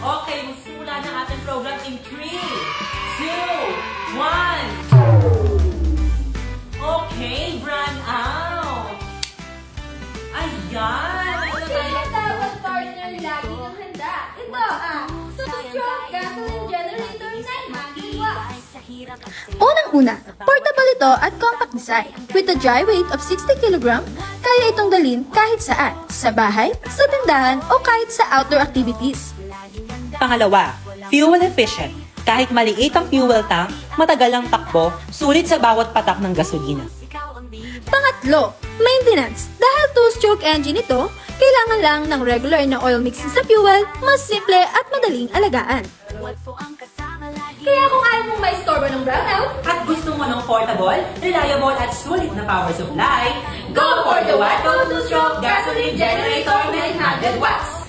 Okay, magsimula na ating program in 3, 2, 1. Okay, run out. Ayan. Kaya dapat partner lagi ng handa. Ito Two-stroke gasoline generator 900 watts. Unang-una, portable ito at compact design. With a dry weight of 60 kg, kaya itong dalhin kahit saan, sa bahay, sa tindahan, o kahit sa outdoor activities. Pangalawa, fuel efficient. Kahit maliit ang fuel tank, matagal ang takbo, sulit sa bawat patak ng gasolina. Pangatlo, maintenance. Dahil two-stroke engine ito, kailangan lang ng regular na oil mixing sa fuel, mas simple at madaling alagaan. Kaya kung ayaw mong maistorbo ng brownout, At gusto mo ng portable, reliable at sulit na power supply, go for the Watco Two-Stroke Gasoline Generator 900 watts!